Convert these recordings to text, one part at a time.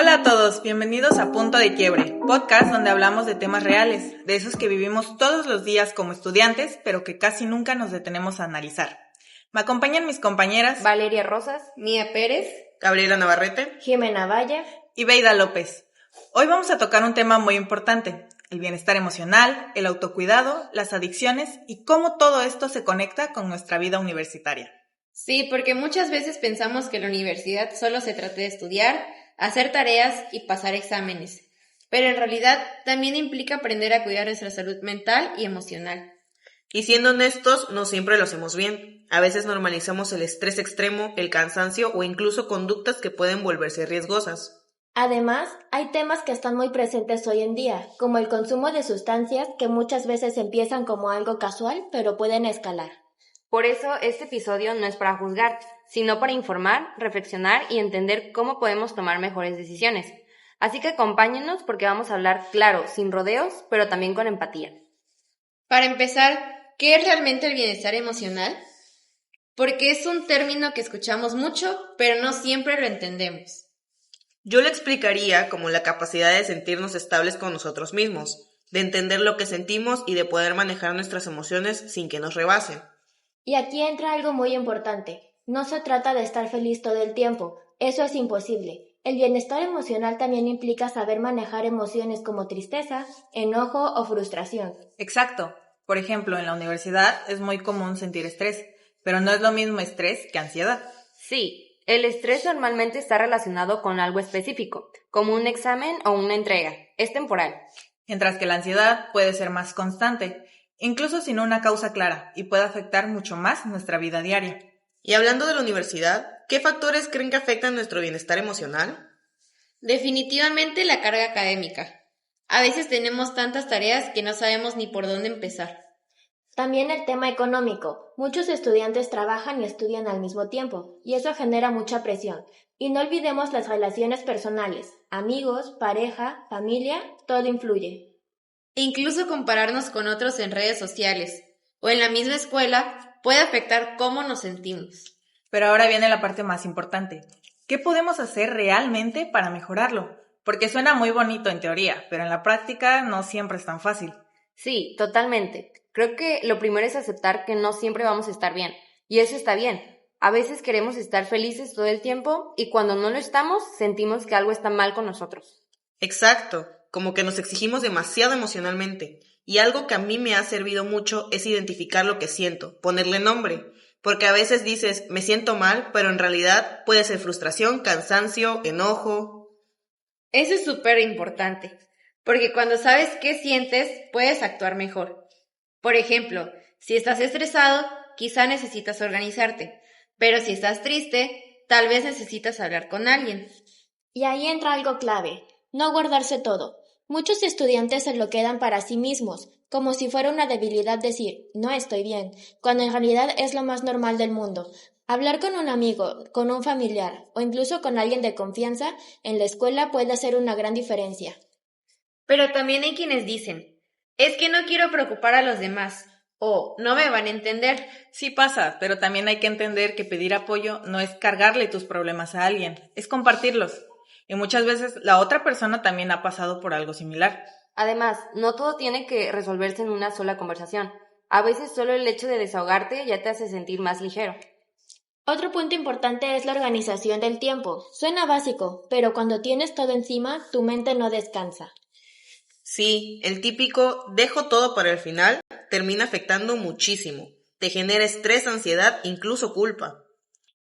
Hola a todos, bienvenidos a Punto de Quiebre, podcast donde hablamos de temas reales, de esos que vivimos todos los días como estudiantes, pero que casi nunca nos detenemos a analizar. Me acompañan mis compañeras Valeria Rosas, Mía Pérez, Gabriela Navarrete, Jimena Valle y Beida López. Hoy vamos a tocar un tema muy importante, el bienestar emocional, el autocuidado, las adicciones y cómo todo esto se conecta con nuestra vida universitaria. Sí, porque muchas veces pensamos que la universidad solo se trata de estudiar, hacer tareas y pasar exámenes, pero en realidad también implica aprender a cuidar nuestra salud mental y emocional. Y siendo honestos, no siempre lo hacemos bien. A veces normalizamos el estrés extremo, el cansancio o incluso conductas que pueden volverse riesgosas. Además, hay temas que están muy presentes hoy en día, como el consumo de sustancias que muchas veces empiezan como algo casual, pero pueden escalar. Por eso, este episodio no es para juzgar, sino para informar, reflexionar y entender cómo podemos tomar mejores decisiones. Así que acompáñenos porque vamos a hablar claro, sin rodeos, pero también con empatía. Para empezar, ¿qué es realmente el bienestar emocional? Porque es un término que escuchamos mucho, pero no siempre lo entendemos. Yo lo explicaría como la capacidad de sentirnos estables con nosotros mismos, de entender lo que sentimos y de poder manejar nuestras emociones sin que nos rebasen. Y aquí entra algo muy importante. No se trata de estar feliz todo el tiempo, eso es imposible. El bienestar emocional también implica saber manejar emociones como tristeza, enojo o frustración. Exacto. Por ejemplo, en la universidad es muy común sentir estrés, pero no es lo mismo estrés que ansiedad. Sí, el estrés normalmente está relacionado con algo específico, como un examen o una entrega. Es temporal. Mientras que la ansiedad puede ser más constante, incluso sin una causa clara, y puede afectar mucho más nuestra vida diaria. Y hablando de la universidad, ¿qué factores creen que afectan nuestro bienestar emocional? Definitivamente la carga académica. A veces tenemos tantas tareas que no sabemos ni por dónde empezar. También el tema económico. Muchos estudiantes trabajan y estudian al mismo tiempo, y eso genera mucha presión. Y no olvidemos las relaciones personales. Amigos, pareja, familia, todo influye. Incluso compararnos con otros en redes sociales o en la misma escuela puede afectar cómo nos sentimos. Pero ahora viene la parte más importante. ¿Qué podemos hacer realmente para mejorarlo? Porque suena muy bonito en teoría, pero en la práctica no siempre es tan fácil. Sí, totalmente. Creo que lo primero es aceptar que no siempre vamos a estar bien, y eso está bien. A veces queremos estar felices todo el tiempo y cuando no lo estamos, sentimos que algo está mal con nosotros. Exacto, como que nos exigimos demasiado emocionalmente. Y algo que a mí me ha servido mucho es identificar lo que siento, ponerle nombre. Porque a veces dices, me siento mal, pero en realidad puede ser frustración, cansancio, enojo. Eso es súper importante, porque cuando sabes qué sientes, puedes actuar mejor. Por ejemplo, si estás estresado, quizá necesitas organizarte, pero si estás triste, tal vez necesitas hablar con alguien. Y ahí entra algo clave, no guardarse todo. Muchos estudiantes se lo quedan para sí mismos, como si fuera una debilidad decir, no estoy bien, cuando en realidad es lo más normal del mundo. Hablar con un amigo, con un familiar o incluso con alguien de confianza en la escuela puede hacer una gran diferencia. Pero también hay quienes dicen, es que no quiero preocupar a los demás, o no me van a entender. Sí pasa, pero también hay que entender que pedir apoyo no es cargarle tus problemas a alguien, es compartirlos. Y muchas veces la otra persona también ha pasado por algo similar. Además, no todo tiene que resolverse en una sola conversación. A veces solo el hecho de desahogarte ya te hace sentir más ligero. Otro punto importante es la organización del tiempo. Suena básico, pero cuando tienes todo encima, tu mente no descansa. Sí, el típico dejo todo para el final termina afectando muchísimo. Te genera estrés, ansiedad, incluso culpa.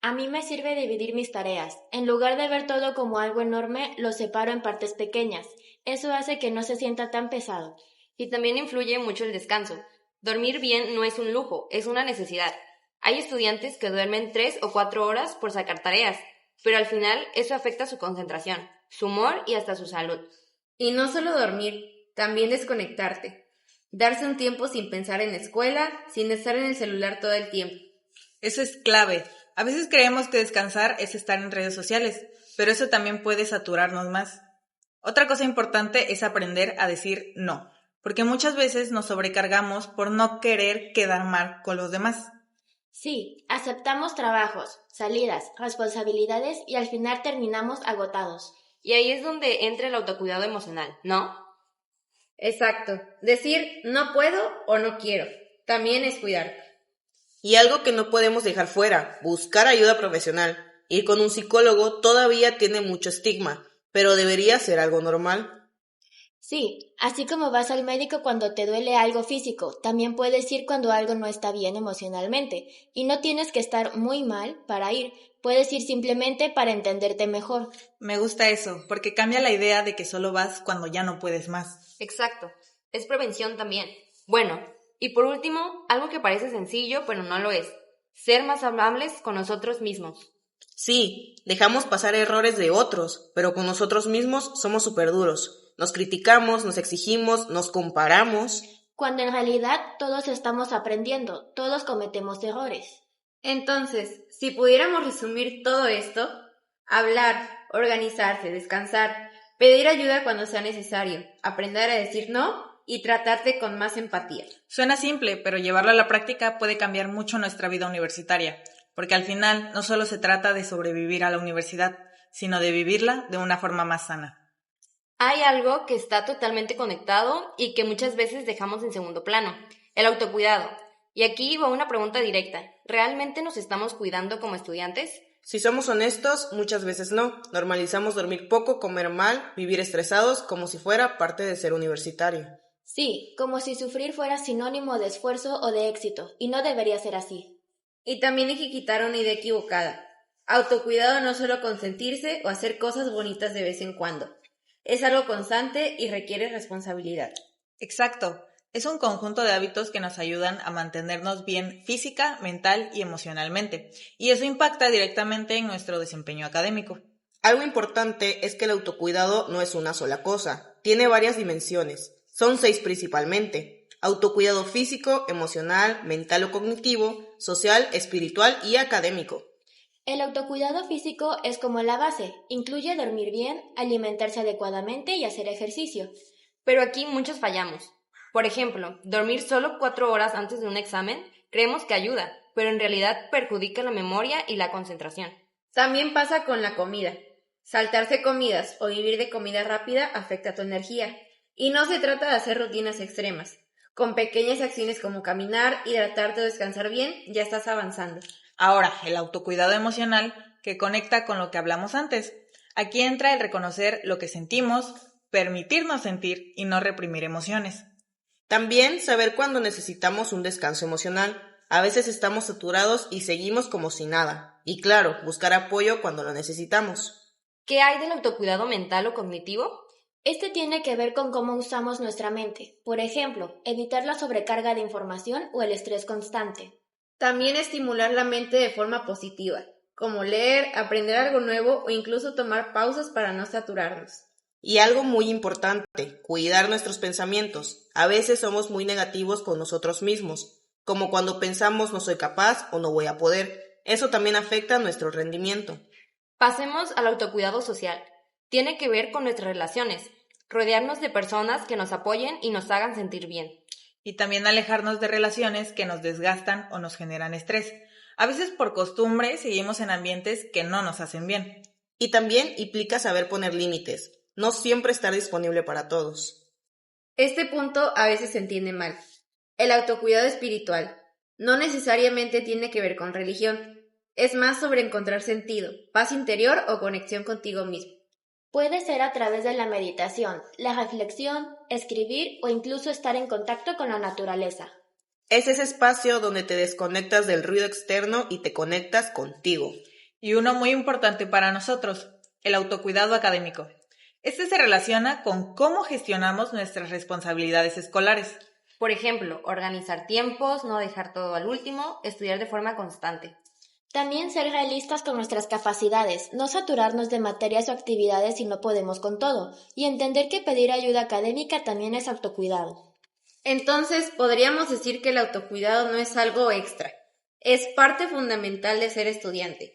A mí me sirve dividir mis tareas. En lugar de ver todo como algo enorme, lo separo en partes pequeñas. Eso hace que no se sienta tan pesado. Y también influye mucho el descanso. Dormir bien no es un lujo, es una necesidad. Hay estudiantes que duermen 3 o 4 horas por sacar tareas, pero al final eso afecta su concentración, su humor y hasta su salud. Y no solo dormir, también desconectarte. Darse un tiempo sin pensar en la escuela, sin estar en el celular todo el tiempo. Eso es clave. A veces creemos que descansar es estar en redes sociales, pero eso también puede saturarnos más. Otra cosa importante es aprender a decir no, porque muchas veces nos sobrecargamos por no querer quedar mal con los demás. Sí, aceptamos trabajos, salidas, responsabilidades y al final terminamos agotados. Y ahí es donde entra el autocuidado emocional, ¿no? Exacto. Decir no puedo o no quiero también es cuidarte. Y algo que no podemos dejar fuera, buscar ayuda profesional. Ir con un psicólogo todavía tiene mucho estigma, pero debería ser algo normal. Sí, así como vas al médico cuando te duele algo físico, también puedes ir cuando algo no está bien emocionalmente, y no tienes que estar muy mal para ir, puedes ir simplemente para entenderte mejor. Me gusta eso, porque cambia la idea de que solo vas cuando ya no puedes más. Exacto. Es prevención también. Bueno, y por último, algo que parece sencillo, pero no lo es. Ser más amables con nosotros mismos. Sí, dejamos pasar errores de otros, pero con nosotros mismos somos súper duros. Nos criticamos, nos exigimos, nos comparamos. Cuando en realidad todos estamos aprendiendo, todos cometemos errores. Entonces, si pudiéramos resumir todo esto, hablar, organizarse, descansar, pedir ayuda cuando sea necesario, aprender a decir no y tratarte con más empatía. Suena simple, pero llevarlo a la práctica puede cambiar mucho nuestra vida universitaria, porque al final no solo se trata de sobrevivir a la universidad, sino de vivirla de una forma más sana. Hay algo que está totalmente conectado y que muchas veces dejamos en segundo plano, el autocuidado. Y aquí va una pregunta directa. ¿Realmente nos estamos cuidando como estudiantes? Si somos honestos, muchas veces no. Normalizamos dormir poco, comer mal, vivir estresados como si fuera parte de ser universitario. Sí, como si sufrir fuera sinónimo de esfuerzo o de éxito, y no debería ser así. Y también hay que quitar una idea equivocada. Autocuidado no es solo consentirse o hacer cosas bonitas de vez en cuando. Es algo constante y requiere responsabilidad. Exacto. Es un conjunto de hábitos que nos ayudan a mantenernos bien física, mental y emocionalmente, y eso impacta directamente en nuestro desempeño académico. Algo importante es que el autocuidado no es una sola cosa, tiene varias dimensiones. Son 6 principalmente: autocuidado físico, emocional, mental o cognitivo, social, espiritual y académico. El autocuidado físico es como la base, incluye dormir bien, alimentarse adecuadamente y hacer ejercicio. Pero aquí muchos fallamos. Por ejemplo, dormir solo 4 horas antes de un examen creemos que ayuda, pero en realidad perjudica la memoria y la concentración. También pasa con la comida. Saltarse comidas o vivir de comida rápida afecta tu energía. Y no se trata de hacer rutinas extremas. Con pequeñas acciones como caminar, hidratarte o descansar bien, ya estás avanzando. Ahora, el autocuidado emocional, que conecta con lo que hablamos antes. Aquí entra el reconocer lo que sentimos, permitirnos sentir y no reprimir emociones. También saber cuándo necesitamos un descanso emocional. A veces estamos saturados y seguimos como si nada. Y claro, buscar apoyo cuando lo necesitamos. ¿Qué hay del autocuidado mental o cognitivo? Este tiene que ver con cómo usamos nuestra mente. Por ejemplo, evitar la sobrecarga de información o el estrés constante. También estimular la mente de forma positiva, como leer, aprender algo nuevo o incluso tomar pausas para no saturarnos. Y algo muy importante, cuidar nuestros pensamientos. A veces somos muy negativos con nosotros mismos, como cuando pensamos no soy capaz o no voy a poder. Eso también afecta nuestro rendimiento. Pasemos al autocuidado social. Tiene que ver con nuestras relaciones, rodearnos de personas que nos apoyen y nos hagan sentir bien. Y también alejarnos de relaciones que nos desgastan o nos generan estrés. A veces por costumbre seguimos en ambientes que no nos hacen bien. Y también implica saber poner límites, no siempre estar disponible para todos. Este punto a veces se entiende mal. El autocuidado espiritual no necesariamente tiene que ver con religión. Es más sobre encontrar sentido, paz interior o conexión contigo mismo. Puede ser a través de la meditación, la reflexión, escribir o incluso estar en contacto con la naturaleza. Es ese espacio donde te desconectas del ruido externo y te conectas contigo. Y uno muy importante para nosotros, el autocuidado académico. Este se relaciona con cómo gestionamos nuestras responsabilidades escolares. Por ejemplo, organizar tiempos, no dejar todo al último, estudiar de forma constante. También ser realistas con nuestras capacidades, no saturarnos de materias o actividades si no podemos con todo, y entender que pedir ayuda académica también es autocuidado. Entonces, podríamos decir que el autocuidado no es algo extra, es parte fundamental de ser estudiante.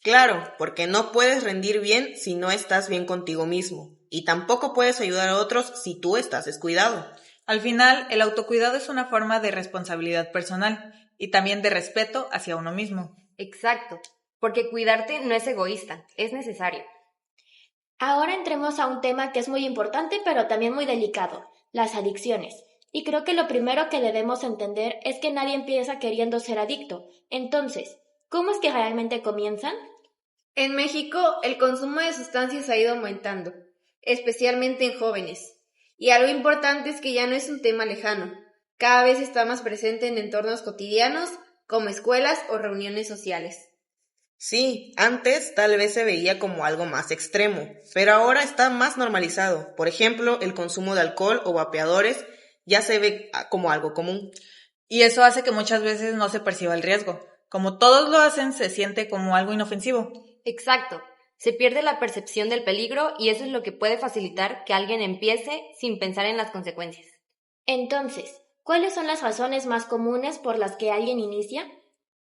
Claro, porque no puedes rendir bien si no estás bien contigo mismo, y tampoco puedes ayudar a otros si tú estás descuidado. Al final, el autocuidado es una forma de responsabilidad personal y también de respeto hacia uno mismo. Exacto, porque cuidarte no es egoísta, es necesario. Ahora entremos a un tema que es muy importante pero también muy delicado, las adicciones. Y creo que lo primero que debemos entender es que nadie empieza queriendo ser adicto. Entonces, ¿cómo es que realmente comienzan? En México, el consumo de sustancias ha ido aumentando, especialmente en jóvenes. Y algo importante es que ya no es un tema lejano. Cada vez está más presente en entornos cotidianos, como escuelas o reuniones sociales. Sí, antes tal vez se veía como algo más extremo, pero ahora está más normalizado. Por ejemplo, el consumo de alcohol o vapeadores ya se ve como algo común. Y eso hace que muchas veces no se perciba el riesgo. Como todos lo hacen, se siente como algo inofensivo. Exacto. Se pierde la percepción del peligro y eso es lo que puede facilitar que alguien empiece sin pensar en las consecuencias. Entonces, ¿cuáles son las razones más comunes por las que alguien inicia?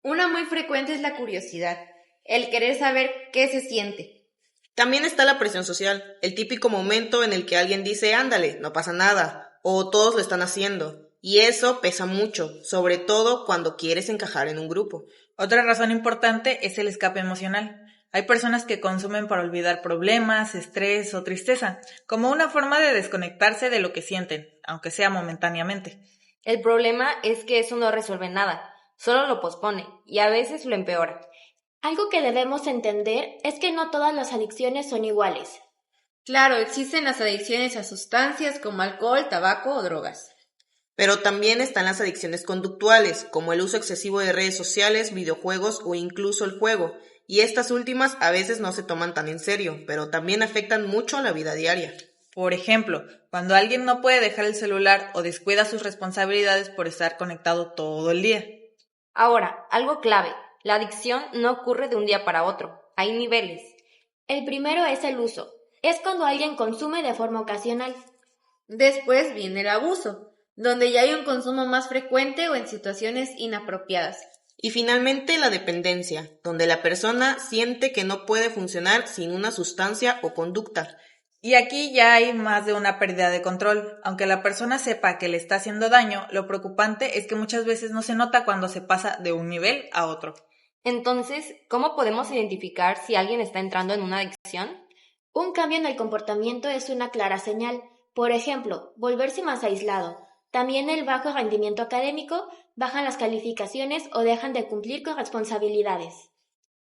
Una muy frecuente es la curiosidad, el querer saber qué se siente. También está la presión social, el típico momento en el que alguien dice, ándale, no pasa nada, o todos lo están haciendo. Y eso pesa mucho, sobre todo cuando quieres encajar en un grupo. Otra razón importante es el escape emocional. Hay personas que consumen para olvidar problemas, estrés o tristeza, como una forma de desconectarse de lo que sienten, aunque sea momentáneamente. El problema es que eso no resuelve nada, solo lo pospone y a veces lo empeora. Algo que debemos entender es que no todas las adicciones son iguales. Claro, existen las adicciones a sustancias como alcohol, tabaco o drogas. Pero también están las adicciones conductuales, como el uso excesivo de redes sociales, videojuegos o incluso el juego, y estas últimas a veces no se toman tan en serio, pero también afectan mucho a la vida diaria. Por ejemplo, cuando alguien no puede dejar el celular o descuida sus responsabilidades por estar conectado todo el día. Ahora, algo clave, la adicción no ocurre de un día para otro, hay niveles. El primero es el uso. Es cuando alguien consume de forma ocasional. Después viene el abuso, donde ya hay un consumo más frecuente o en situaciones inapropiadas. Y finalmente la dependencia, donde la persona siente que no puede funcionar sin una sustancia o conducta. Y aquí ya hay más de una pérdida de control. Aunque la persona sepa que le está haciendo daño, lo preocupante es que muchas veces no se nota cuando se pasa de un nivel a otro. Entonces, ¿cómo podemos identificar si alguien está entrando en una adicción? Un cambio en el comportamiento es una clara señal. Por ejemplo, volverse más aislado. También el bajo rendimiento académico, bajan las calificaciones o dejan de cumplir con responsabilidades.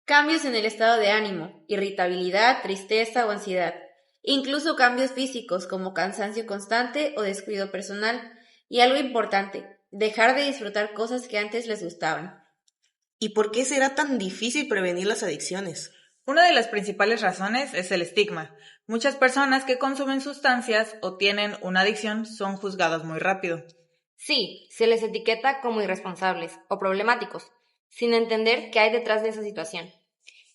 Cambios en el estado de ánimo, irritabilidad, tristeza o ansiedad. Incluso cambios físicos como cansancio constante o descuido personal. Y algo importante, dejar de disfrutar cosas que antes les gustaban. ¿Y por qué será tan difícil prevenir las adicciones? Una de las principales razones es el estigma. Muchas personas que consumen sustancias o tienen una adicción son juzgadas muy rápido. Sí, se les etiqueta como irresponsables o problemáticos, sin entender qué hay detrás de esa situación.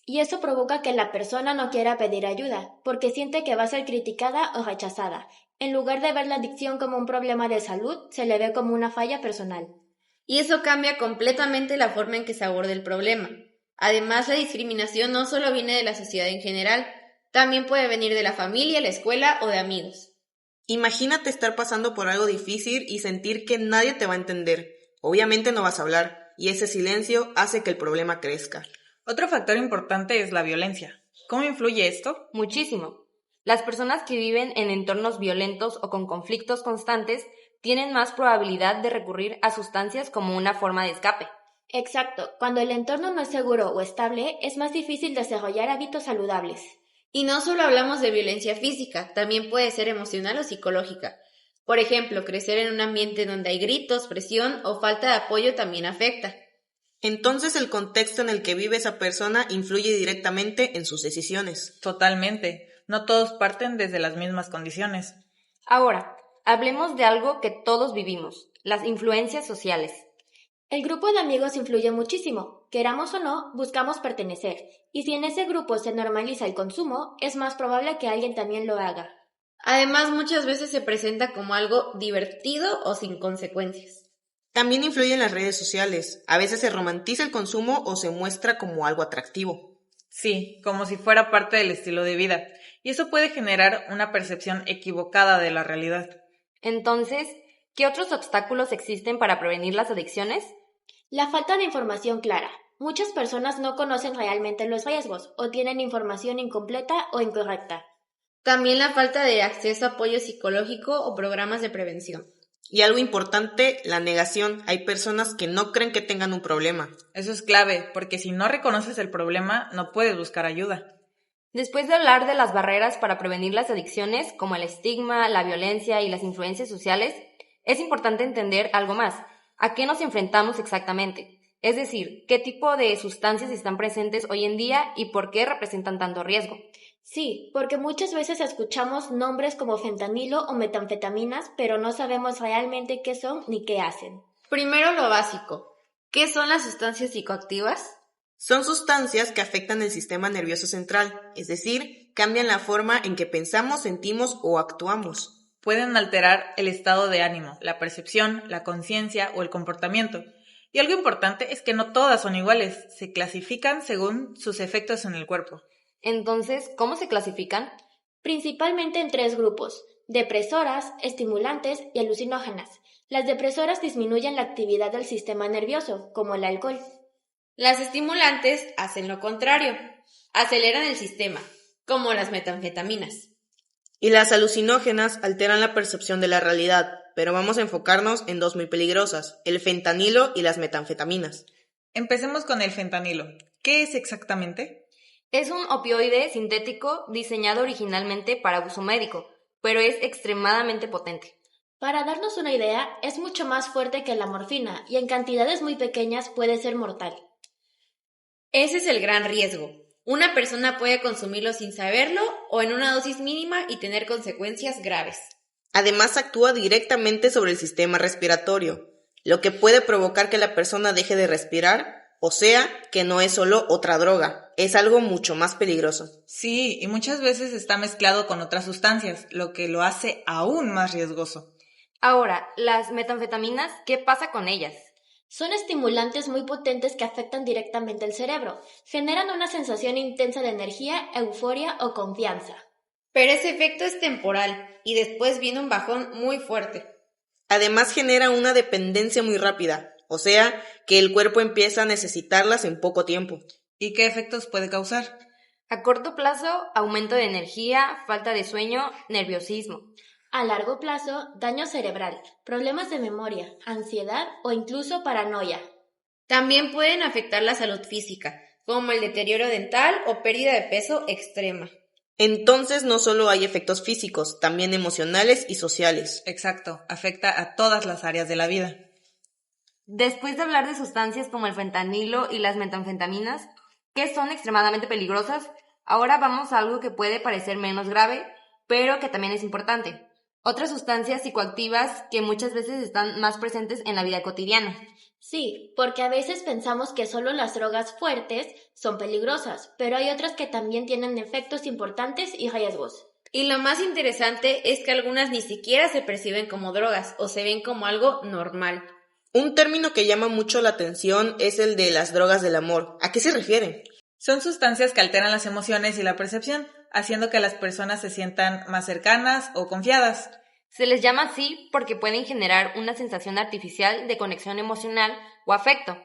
Y eso provoca que la persona no quiera pedir ayuda, porque siente que va a ser criticada o rechazada. En lugar de ver la adicción como un problema de salud, se le ve como una falla personal. Y eso cambia completamente la forma en que se aborda el problema. Además, la discriminación no solo viene de la sociedad en general, también puede venir de la familia, la escuela o de amigos. Imagínate estar pasando por algo difícil y sentir que nadie te va a entender. Obviamente no vas a hablar, y ese silencio hace que el problema crezca. Otro factor importante es la violencia. ¿Cómo influye esto? Muchísimo. Las personas que viven en entornos violentos o con conflictos constantes tienen más probabilidad de recurrir a sustancias como una forma de escape. Exacto, cuando el entorno no es seguro o estable, es más difícil desarrollar hábitos saludables. Y no solo hablamos de violencia física, también puede ser emocional o psicológica. Por ejemplo, crecer en un ambiente donde hay gritos, presión o falta de apoyo también afecta. Entonces el contexto en el que vive esa persona influye directamente en sus decisiones. Totalmente. No todos parten desde las mismas condiciones. Ahora, hablemos de algo que todos vivimos, las influencias sociales. El grupo de amigos influye muchísimo. Queramos o no, buscamos pertenecer. Y si en ese grupo se normaliza el consumo, es más probable que alguien también lo haga. Además, muchas veces se presenta como algo divertido o sin consecuencias. También influyen las redes sociales. A veces se romantiza el consumo o se muestra como algo atractivo. Sí, como si fuera parte del estilo de vida. Y eso puede generar una percepción equivocada de la realidad. Entonces, ¿qué otros obstáculos existen para prevenir las adicciones? La falta de información clara. Muchas personas no conocen realmente los riesgos o tienen información incompleta o incorrecta. También la falta de acceso a apoyo psicológico o programas de prevención. Y algo importante, la negación. Hay personas que no creen que tengan un problema. Eso es clave, porque si no reconoces el problema, no puedes buscar ayuda. Después de hablar de las barreras para prevenir las adicciones, como el estigma, la violencia y las influencias sociales, es importante entender algo más. ¿A qué nos enfrentamos exactamente? Es decir, ¿qué tipo de sustancias están presentes hoy en día y por qué representan tanto riesgo? Sí, porque muchas veces escuchamos nombres como fentanilo o metanfetaminas, pero no sabemos realmente qué son ni qué hacen. Primero lo básico. ¿Qué son las sustancias psicoactivas? Son sustancias que afectan el sistema nervioso central, es decir, cambian la forma en que pensamos, sentimos o actuamos. Pueden alterar el estado de ánimo, la percepción, la conciencia o el comportamiento. Y algo importante es que no todas son iguales, se clasifican según sus efectos en el cuerpo. Entonces, ¿cómo se clasifican? Principalmente en 3 grupos: depresoras, estimulantes y alucinógenas. Las depresoras disminuyen la actividad del sistema nervioso, como el alcohol. Las estimulantes hacen lo contrario, aceleran el sistema, como las metanfetaminas. Y las alucinógenas alteran la percepción de la realidad, pero vamos a enfocarnos en 2 muy peligrosas, el fentanilo y las metanfetaminas. Empecemos con el fentanilo. ¿Qué es exactamente? Es un opioide sintético diseñado originalmente para uso médico, pero es extremadamente potente. Para darnos una idea, es mucho más fuerte que la morfina y en cantidades muy pequeñas puede ser mortal. Ese es el gran riesgo. Una persona puede consumirlo sin saberlo o en una dosis mínima y tener consecuencias graves. Además, actúa directamente sobre el sistema respiratorio, lo que puede provocar que la persona deje de respirar, o sea, que no es solo otra droga, es algo mucho más peligroso. Sí, y muchas veces está mezclado con otras sustancias, lo que lo hace aún más riesgoso. Ahora, las metanfetaminas, ¿qué pasa con ellas? Son estimulantes muy potentes que afectan directamente el cerebro. Generan una sensación intensa de energía, euforia o confianza. Pero ese efecto es temporal y después viene un bajón muy fuerte. Además, genera una dependencia muy rápida, o sea, que el cuerpo empieza a necesitarlas en poco tiempo. ¿Y qué efectos puede causar? A corto plazo, aumento de energía, falta de sueño, nerviosismo. A largo plazo, daño cerebral, problemas de memoria, ansiedad o incluso paranoia. También pueden afectar la salud física, como el deterioro dental o pérdida de peso extrema. Entonces no solo hay efectos físicos, también emocionales y sociales. Exacto, afecta a todas las áreas de la vida. Después de hablar de sustancias como el fentanilo y las metanfetaminas, que son extremadamente peligrosas, ahora vamos a algo que puede parecer menos grave, pero que también es importante. Otras sustancias psicoactivas que muchas veces están más presentes en la vida cotidiana. Sí, porque a veces pensamos que solo las drogas fuertes son peligrosas, pero hay otras que también tienen efectos importantes y riesgos. Y lo más interesante es que algunas ni siquiera se perciben como drogas o se ven como algo normal. Un término que llama mucho la atención es el de las drogas del amor. ¿A qué se refieren? Son sustancias que alteran las emociones y la percepción, haciendo que las personas se sientan más cercanas o confiadas. Se les llama así porque pueden generar una sensación artificial de conexión emocional o afecto,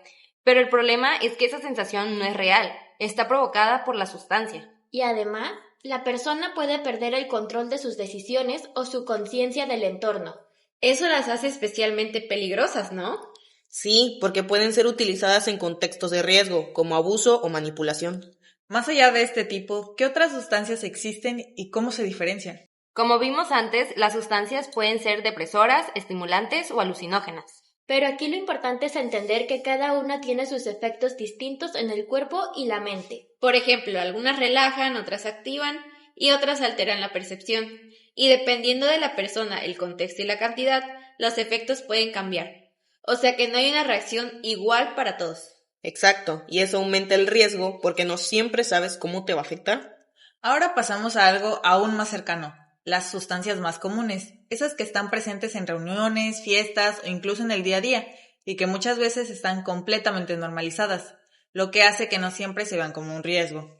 pero el problema es que esa sensación no es real, está provocada por la sustancia. Y además, la persona puede perder el control de sus decisiones o su conciencia del entorno. Eso las hace especialmente peligrosas, ¿no? Sí, porque pueden ser utilizadas en contextos de riesgo, como abuso o manipulación. Más allá de este tipo, ¿qué otras sustancias existen y cómo se diferencian? Como vimos antes, las sustancias pueden ser depresoras, estimulantes o alucinógenas. Pero aquí lo importante es entender que cada una tiene sus efectos distintos en el cuerpo y la mente. Por ejemplo, algunas relajan, otras activan y otras alteran la percepción. Y dependiendo de la persona, el contexto y la cantidad, los efectos pueden cambiar. O sea que no hay una reacción igual para todos. Exacto, y eso aumenta el riesgo porque no siempre sabes cómo te va a afectar. Ahora pasamos a algo aún más cercano, las sustancias más comunes, esas que están presentes en reuniones, fiestas o incluso en el día a día, y que muchas veces están completamente normalizadas, lo que hace que no siempre se vean como un riesgo.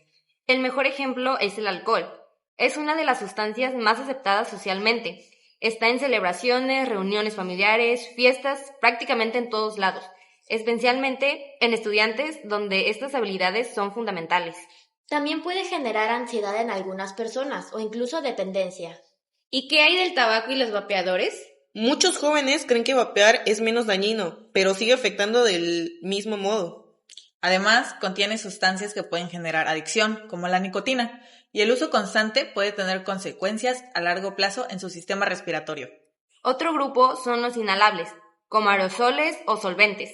El mejor ejemplo es el alcohol. Es una de las sustancias más aceptadas socialmente. Está en celebraciones, reuniones familiares, fiestas, prácticamente en todos lados, especialmente en estudiantes donde estas habilidades son fundamentales. También puede generar ansiedad en algunas personas o incluso dependencia. ¿Y qué hay del tabaco y los vapeadores? Muchos jóvenes creen que vapear es menos dañino, pero sigue afectando del mismo modo. Además, contiene sustancias que pueden generar adicción, como la nicotina, y el uso constante puede tener consecuencias a largo plazo en su sistema respiratorio. Otro grupo son los inhalables, como aerosoles o solventes.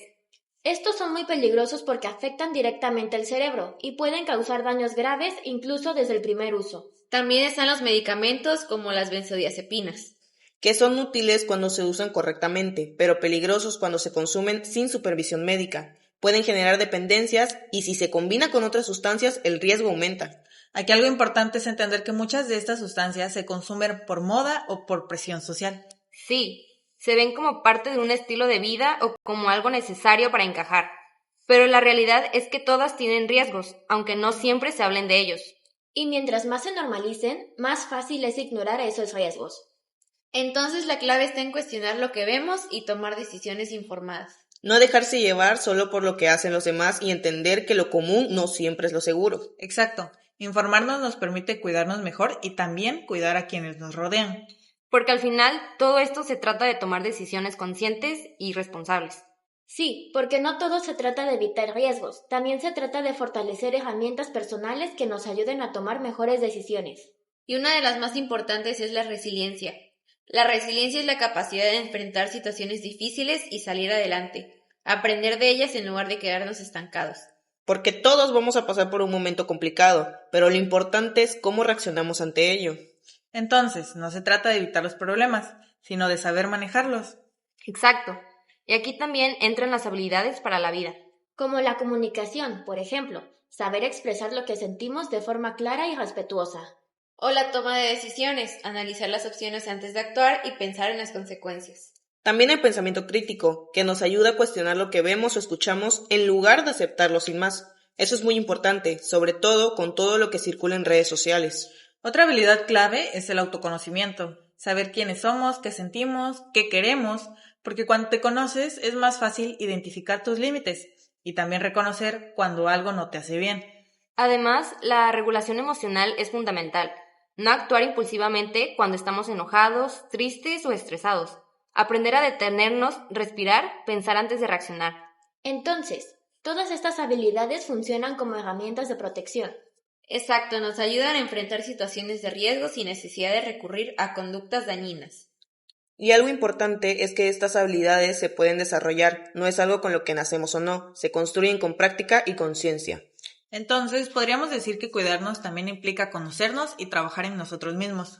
Estos son muy peligrosos porque afectan directamente el cerebro y pueden causar daños graves incluso desde el primer uso. También están los medicamentos como las benzodiazepinas, Que son útiles cuando se usan correctamente, pero peligrosos cuando se consumen sin supervisión médica. Pueden generar dependencias y si se combina con otras sustancias, el riesgo aumenta. Aquí algo importante es entender que muchas de estas sustancias se consumen por moda o por presión social. Sí, se ven como parte de un estilo de vida o como algo necesario para encajar. Pero la realidad es que todas tienen riesgos, aunque no siempre se hablen de ellos. Y mientras más se normalicen, más fácil es ignorar esos riesgos. Entonces la clave está en cuestionar lo que vemos y tomar decisiones informadas. No dejarse llevar solo por lo que hacen los demás y entender que lo común no siempre es lo seguro. Exacto. Informarnos nos permite cuidarnos mejor y también cuidar a quienes nos rodean. Porque al final todo esto se trata de tomar decisiones conscientes y responsables. Sí, porque no todo se trata de evitar riesgos, también se trata de fortalecer herramientas personales que nos ayuden a tomar mejores decisiones. Y una de las más importantes es la resiliencia. La resiliencia es la capacidad de enfrentar situaciones difíciles y salir adelante, aprender de ellas en lugar de quedarnos estancados. Porque todos vamos a pasar por un momento complicado, pero lo importante es cómo reaccionamos ante ello. Entonces, no se trata de evitar los problemas, sino de saber manejarlos. Exacto. Y aquí también entran las habilidades para la vida. Como la comunicación, por ejemplo, saber expresar lo que sentimos de forma clara y respetuosa. O la toma de decisiones, analizar las opciones antes de actuar y pensar en las consecuencias. También el pensamiento crítico, que nos ayuda a cuestionar lo que vemos o escuchamos en lugar de aceptarlo sin más. Eso es muy importante, sobre todo con todo lo que circula en redes sociales. Otra habilidad clave es el autoconocimiento, saber quiénes somos, qué sentimos, qué queremos, porque cuando te conoces es más fácil identificar tus límites y también reconocer cuando algo no te hace bien. Además, la regulación emocional es fundamental. No actuar impulsivamente cuando estamos enojados, tristes o estresados. Aprender a detenernos, respirar, pensar antes de reaccionar. Entonces, todas estas habilidades funcionan como herramientas de protección. Exacto, nos ayudan a enfrentar situaciones de riesgo sin necesidad de recurrir a conductas dañinas. Y algo importante es que estas habilidades se pueden desarrollar, no es algo con lo que nacemos o no, se construyen con práctica y conciencia. Entonces, podríamos decir que cuidarnos también implica conocernos y trabajar en nosotros mismos.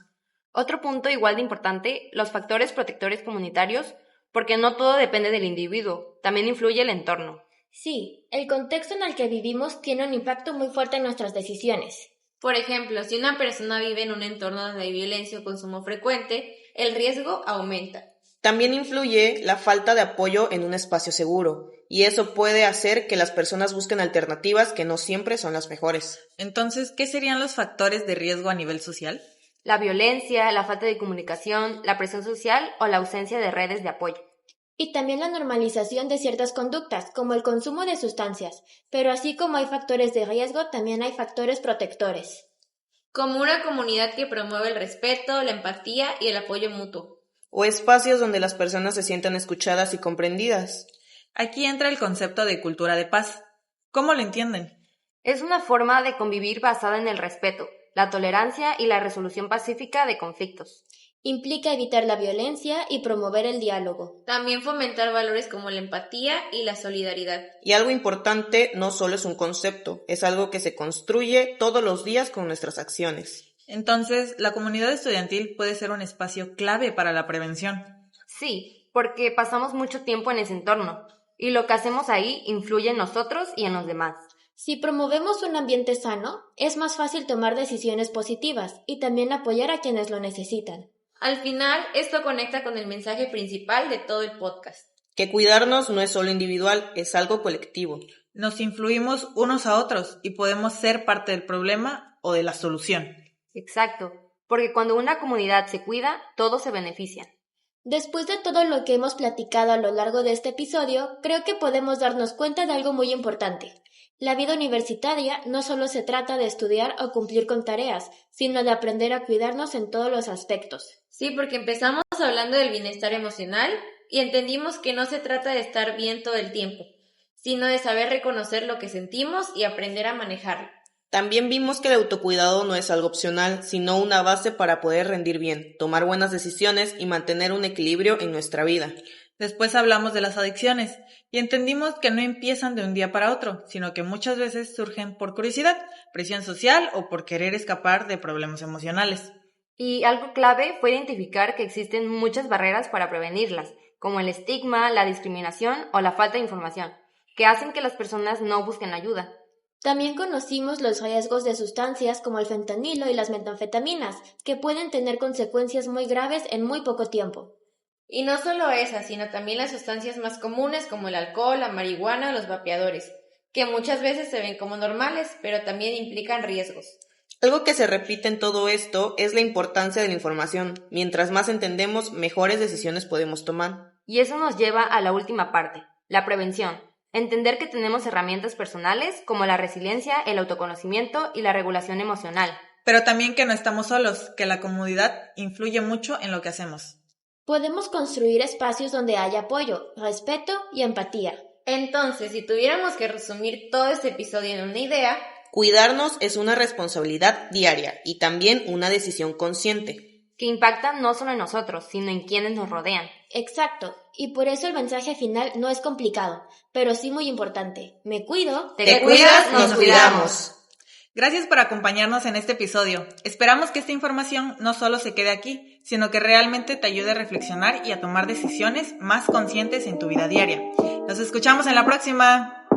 Otro punto igual de importante, los factores protectores comunitarios, porque no todo depende del individuo, también influye el entorno. Sí, el contexto en el que vivimos tiene un impacto muy fuerte en nuestras decisiones. Por ejemplo, si una persona vive en un entorno donde hay violencia o consumo frecuente, el riesgo aumenta. También influye la falta de apoyo en un espacio seguro, y eso puede hacer que las personas busquen alternativas que no siempre son las mejores. Entonces, ¿qué serían los factores de riesgo a nivel social? La violencia, la falta de comunicación, la presión social o la ausencia de redes de apoyo. Y también la normalización de ciertas conductas, como el consumo de sustancias, pero así como hay factores de riesgo, también hay factores protectores. Como una comunidad que promueve el respeto, la empatía y el apoyo mutuo. O espacios donde las personas se sientan escuchadas y comprendidas. Aquí entra el concepto de cultura de paz. ¿Cómo lo entienden? Es una forma de convivir basada en el respeto, la tolerancia y la resolución pacífica de conflictos. Implica evitar la violencia y promover el diálogo. También fomentar valores como la empatía y la solidaridad. Y algo importante no solo es un concepto, es algo que se construye todos los días con nuestras acciones. Entonces, la comunidad estudiantil puede ser un espacio clave para la prevención. Sí, porque pasamos mucho tiempo en ese entorno, y lo que hacemos ahí influye en nosotros y en los demás. Si promovemos un ambiente sano, es más fácil tomar decisiones positivas y también apoyar a quienes lo necesitan. Al final, esto conecta con el mensaje principal de todo el podcast. Que cuidarnos no es solo individual, es algo colectivo. Nos influimos unos a otros y podemos ser parte del problema o de la solución. Exacto, porque cuando una comunidad se cuida, todos se benefician. Después de todo lo que hemos platicado a lo largo de este episodio, creo que podemos darnos cuenta de algo muy importante. La vida universitaria no solo se trata de estudiar o cumplir con tareas, sino de aprender a cuidarnos en todos los aspectos. Sí, porque empezamos hablando del bienestar emocional y entendimos que no se trata de estar bien todo el tiempo, sino de saber reconocer lo que sentimos y aprender a manejarlo. También vimos que el autocuidado no es algo opcional, sino una base para poder rendir bien, tomar buenas decisiones y mantener un equilibrio en nuestra vida. Después hablamos de las adicciones y entendimos que no empiezan de un día para otro, sino que muchas veces surgen por curiosidad, presión social o por querer escapar de problemas emocionales. Y algo clave fue identificar que existen muchas barreras para prevenirlas, como el estigma, la discriminación o la falta de información, que hacen que las personas no busquen ayuda. También conocimos los riesgos de sustancias como el fentanilo y las metanfetaminas, que pueden tener consecuencias muy graves en muy poco tiempo. Y no solo esas, sino también las sustancias más comunes como el alcohol, la marihuana o los vapeadores, que muchas veces se ven como normales, pero también implican riesgos. Algo que se repite en todo esto es la importancia de la información. Mientras más entendemos, mejores decisiones podemos tomar. Y eso nos lleva a la última parte, la prevención. Entender que tenemos herramientas personales como la resiliencia, el autoconocimiento y la regulación emocional. Pero también que no estamos solos, que la comunidad influye mucho en lo que hacemos. Podemos construir espacios donde haya apoyo, respeto y empatía. Entonces, si tuviéramos que resumir todo este episodio en una idea, cuidarnos es una responsabilidad diaria y también una decisión consciente. Que impacta no solo en nosotros, sino en quienes nos rodean. Exacto, y por eso el mensaje final no es complicado, pero sí muy importante. Me cuido. Te cuidas, nos cuidamos. Gracias por acompañarnos en este episodio. Esperamos que esta información no solo se quede aquí, sino que realmente te ayude a reflexionar y a tomar decisiones más conscientes en tu vida diaria. Nos escuchamos en la próxima.